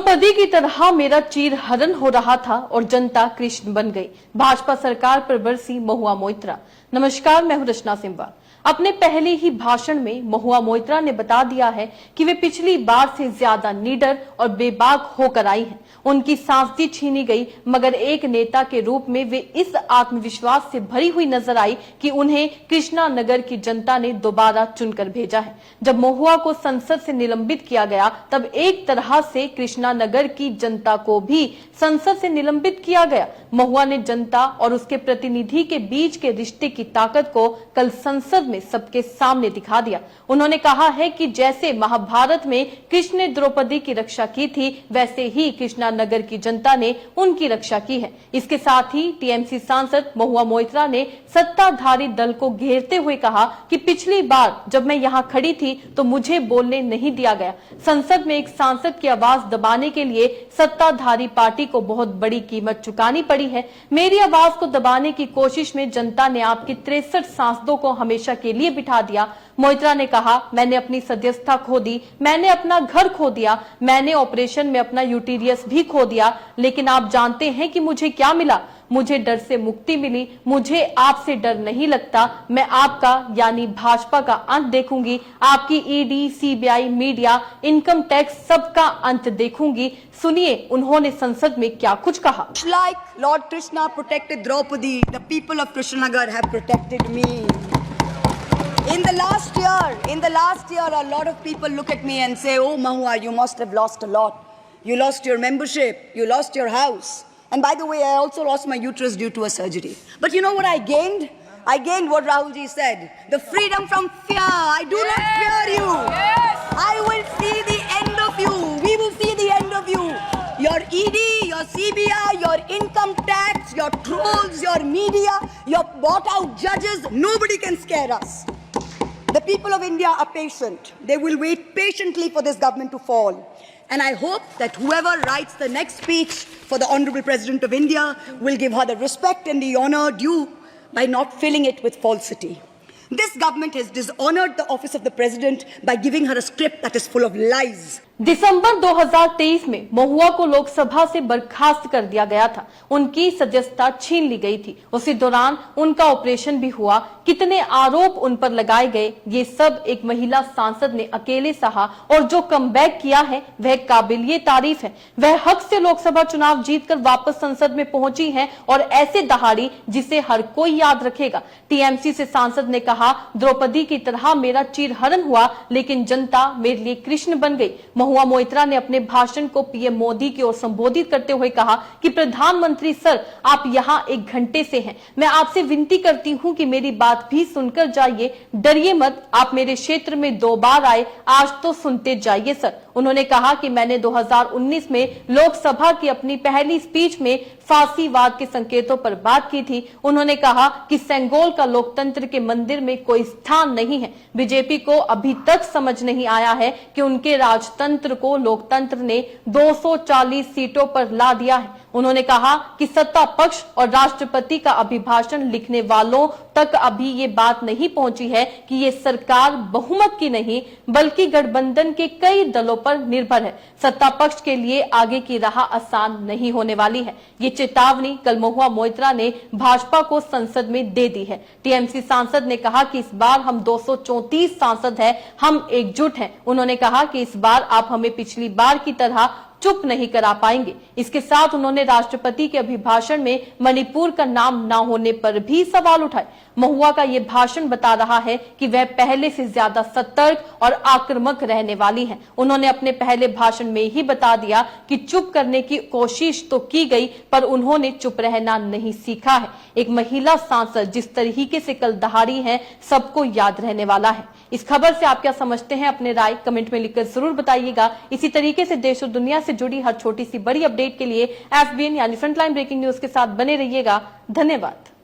द्रौपदी की तरह मेरा चीरहरण हो रहा था और जनता कृष्ण बन गई। भाजपा सरकार पर बरसी महुआ मोइत्रा। नमस्कार, मैं हूं रचना सिंबा। अपने पहले ही भाषण में महुआ मोइत्रा ने बता दिया है कि वे पिछली बार से ज्यादा निडर और बेबाक होकर आई हैं। उनकी सांसदी छीनी गई, मगर एक नेता के रूप में वे इस आत्मविश्वास से भरी हुई नजर आई कि उन्हें कृष्णा नगर की जनता ने दोबारा चुनकर भेजा है। जब महुआ को संसद से निलंबित किया गया, तब एक तरह से कृष्णा नगर की जनता को भी संसद से निलंबित किया गया। महुआ ने जनता और उसके प्रतिनिधि के बीच के रिश्ते की ताकत को कल संसद में सबके सामने दिखा दिया। उन्होंने कहा है कि जैसे महाभारत में कृष्ण ने द्रौपदी की रक्षा की थी, वैसे ही कृष्णा नगर की जनता ने उनकी रक्षा की है। इसके साथ ही टीएमसी सांसद महुआ मोइत्रा ने सत्ताधारी दल को घेरते हुए कहा कि पिछली बार जब मैं यहाँ खड़ी थी तो मुझे बोलने नहीं दिया गया। संसद में एक सांसद की आवाज दबाने के लिए सत्ताधारी पार्टी को बहुत बड़ी कीमत चुकानी पड़ी है। मेरी आवाज को दबाने की कोशिश में जनता ने आपकी 63 सांसदों को हमेशा के लिए बिठा दिया। मोइत्रा ने कहा, मैंने अपनी सदस्यता खो दी, मैंने अपना घर खो दिया, मैंने ऑपरेशन में अपना यूटेरियस भी खो दिया, लेकिन आप जानते हैं कि मुझे क्या मिला? मुझे डर से मुक्ति मिली। मुझे आपसे डर नहीं लगता। मैं आपका यानी भाजपा का अंत देखूंगी। आपकी ED, CBI, media, income tax सबका अंत देखूंगी। सुनिए उन्होंने संसद में क्या कुछ कहा। Like Lord Krishna protected Draupadi, the people of Krishnanagar have protected me. In the last year, a lot of people look at me and say, "Oh, Mahua, you must have lost a lot. You lost your membership. You lost your house." And by the way, I also lost my uterus due to a surgery. But you know what I gained? I gained what Rahulji said, the freedom from fear. I do not fear you. I will see the end of you. We will see the end of you. Your ED, your CBI, your income tax, your trolls, your media, your bought out judges, nobody can scare us. The people of India are patient. They will wait patiently for this government to fall. And I hope that whoever writes the next speech for the Honorable President of India will give her the respect and the honor due by not filling it with falsity. This government has dishonored the office of the President by giving her a script that is full of lies. दिसंबर 2023 में महुआ को लोकसभा से बर्खास्त कर दिया गया था। उनकी सदस्यता छीन ली गई थी। उसी दौरान उनका ऑपरेशन भी हुआ। कितने आरोप उन पर लगाए गए, ये सब एक महिला सांसद ने अकेले सहा और जो कमबैक किया है वह काबिलिए तारीफ है। वह हक से लोकसभा चुनाव जीतकर वापस संसद में पहुंची है और ऐसे दहाड़ी जिसे हर कोई याद रखेगा। टीएमसी से सांसद ने कहा, द्रौपदी की तरह मेरा चीरहरण हुआ, लेकिन जनता मेरे लिए कृष्ण बन गई। महुआ मोइत्रा ने अपने भाषण को पीएम मोदी की ओर संबोधित करते हुए कहा कि प्रधानमंत्री सर, आप यहाँ 1 घंटे से हैं। मैं आपसे विनती करती हूँ कि मेरी बात भी सुनकर जाइए। डरिए मत। आप मेरे क्षेत्र में 2 बार आए, आज तो सुनते जाइए सर। उन्होंने कहा कि मैंने 2019 में लोकसभा की अपनी पहली स्पीच में फांसीवाद के संकेतों पर बात की थी। उन्होंने कहा कि सेंगोल का लोकतंत्र के मंदिर में कोई स्थान नहीं है। बीजेपी को अभी तक समझ नहीं आया है कि उनके राजतंत्र को लोकतंत्र ने 240 सीटों पर ला दिया है। उन्होंने कहा कि सत्ता पक्ष और राष्ट्रपति का अभिभाषण लिखने वालों तक अभी ये बात नहीं पहुंची है कि ये सरकार बहुमत की नहीं बल्कि गठबंधन के कई दलों पर निर्भर है। सत्ता पक्ष के लिए आगे की राह आसान नहीं होने वाली है। ये चेतावनी कल महुआ मोइत्रा ने भाजपा को संसद में दे दी है। टीएमसी सांसद ने कहा कि इस बार हम 234 सांसद हैं, हम एकजुट हैं। उन्होंने कहा कि इस बार आप हमें पिछली बार की तरह चुप नहीं करा पाएंगे। इसके साथ उन्होंने राष्ट्रपति के अभिभाषण में मणिपुर का नाम न होने पर भी सवाल उठाए। महुआ का यह भाषण बता रहा है कि वह पहले से ज्यादा सतर्क और आक्रामक रहने वाली हैं। उन्होंने अपने पहले भाषण में ही बता दिया कि चुप करने की कोशिश तो की गई, पर उन्होंने चुप रहना नहीं सीखा है। एक महिला सांसद जिस तरीके से कल दहाड़ी है, सबको याद रहने वाला है। इस खबर से आप क्या समझते हैं? अपने राय कमेंट में लिखकर जरूर बताइएगा। इसी तरीके से देश और दुनिया से जुड़ी हर छोटी सी बड़ी अपडेट के लिए FBN यानी फ्रंटलाइन ब्रेकिंग न्यूज के साथ बने रहिएगा। धन्यवाद।